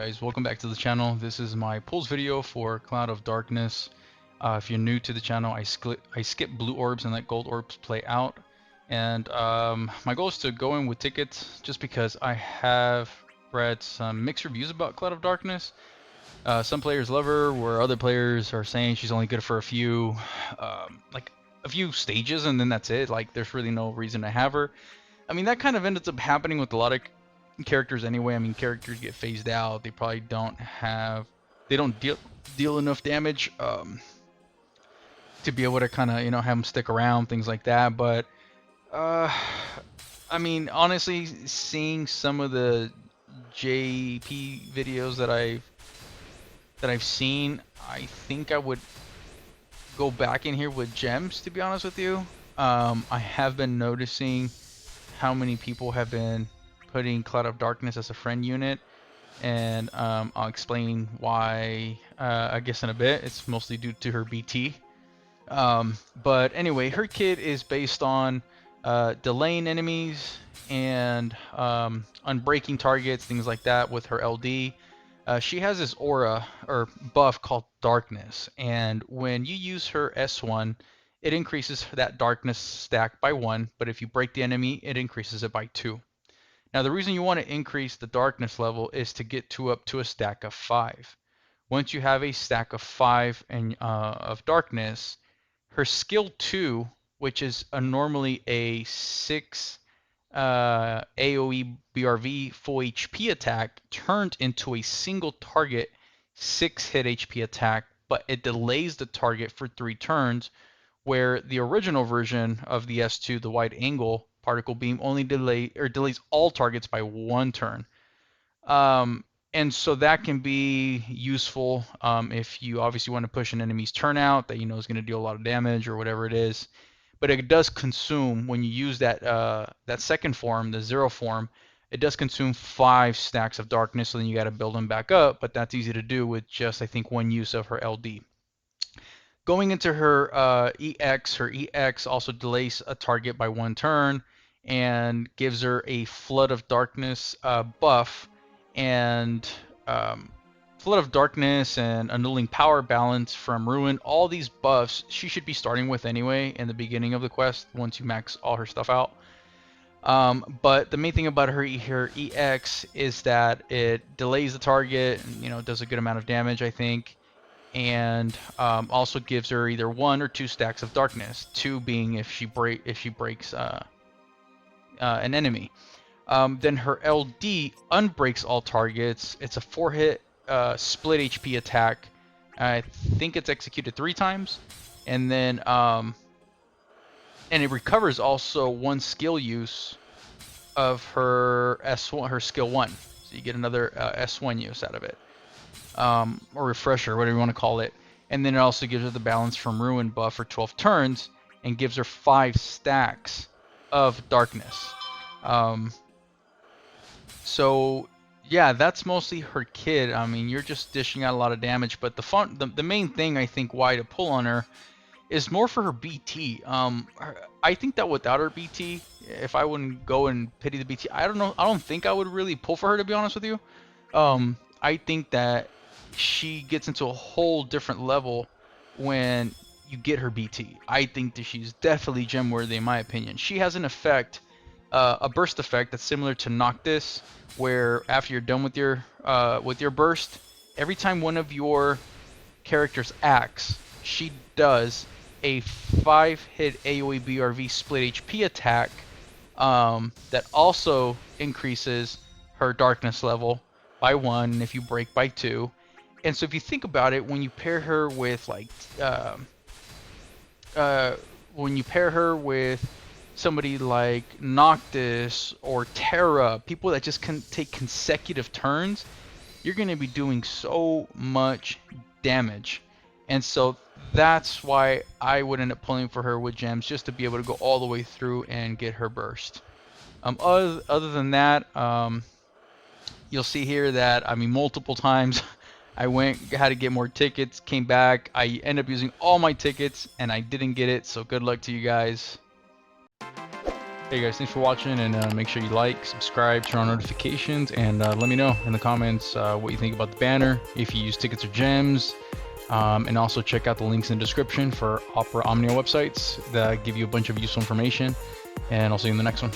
guys, welcome back to the channel. This is my pulls video for Cloud of Darkness. If you're new to the channel, I skip blue orbs and let gold orbs play out. And my goal is to go in with tickets just because I have read some mixed reviews about Cloud of Darkness. Some players love her, where other players are saying she's only good for a few stages and then that's it. Like there's really no reason to have her. I mean, that kind of ends up happening with a lot of characters anyway. I mean, characters get phased out. They probably don't deal enough damage to be able to kind of, have them stick around, things like that. But I mean, honestly, seeing some of the JP videos that I've seen, I think I would go back in here with gems, to be honest with you. I have been noticing how many people have been putting Cloud of Darkness as a friend unit, and I'll explain why I guess in a bit. It's mostly due to her BT. But anyway, her kit is based on delaying enemies and unbreaking targets, things like that with her LD. She has this aura or buff called Darkness, and when you use her S1, it increases that darkness stack by 1, but if you break the enemy, it increases it by 2. Now, the reason you want to increase the darkness level is to get up to a stack of 5. Once you have a stack of 5 and of darkness, her skill 2, which is normally a 6 AoE BRV full HP attack, turned into a single target 6 hit HP attack, but it delays the target for 3 turns, where the original version of the S2, the wide angle particle beam, only delays all targets by 1 turn. And so that can be useful if you obviously want to push an enemy's turnout that you know is going to deal a lot of damage or whatever it is. But it does consume, when you use that that second form, the 0 form, it does consume 5 stacks of darkness, so then you got to build them back up, but that's easy to do with just, I think, 1 use of her LD. Going into her EX also delays a target by 1 turn and gives her a Flood of Darkness buff, and Flood of Darkness and Annulling Power Balance from Ruin. All these buffs she should be starting with anyway in the beginning of the quest once you max all her stuff out. But the main thing about her EX is that it delays the target and, does a good amount of damage, I think. And also gives her either 1 or 2 stacks of darkness. 2 being if she breaks an enemy. Then her LD unbreaks all targets. It's a 4-hit split HP attack. I think it's executed 3 times, and then and it recovers also 1 skill use of her S1, her skill 1. So you get another S1 use out of it. Or refresher, whatever you want to call it. And then it also gives her the balance from Ruin buff for 12 turns and gives her 5 stacks of darkness. So yeah, that's mostly her kit. I mean, you're just dishing out a lot of damage, but the main thing I think why to pull on her is more for her BT. I think that without her BT, if I wouldn't go and pity the BT, I don't know. I don't think I would really pull for her, to be honest with you. I think that she gets into a whole different level when you get her BT. I think that she's definitely gem worthy in my opinion. She has an effect, a burst effect that's similar to Noctis, where after you're done with your burst, every time one of your characters acts, she does a 5-hit AoE BRV split HP attack that also increases her darkness level by 1 if you break by 2. And so if you think about it, when you pair her with somebody like Noctis or Terra, people that just can take consecutive turns, you're going to be doing so much damage. And so that's why I would end up pulling for her with gems, just to be able to go all the way through and get her burst. Other than that, you'll see here that, I mean, multiple times I had to get more tickets, came back, I ended up using all my tickets and I didn't get it, so good luck to you guys. Hey guys, thanks for watching, and make sure you like, subscribe, turn on notifications, and let me know in the comments what you think about the banner, if you use tickets or gems, and also check out the links in the description for Opera Omnia websites that give you a bunch of useful information, and I'll see you in the next one.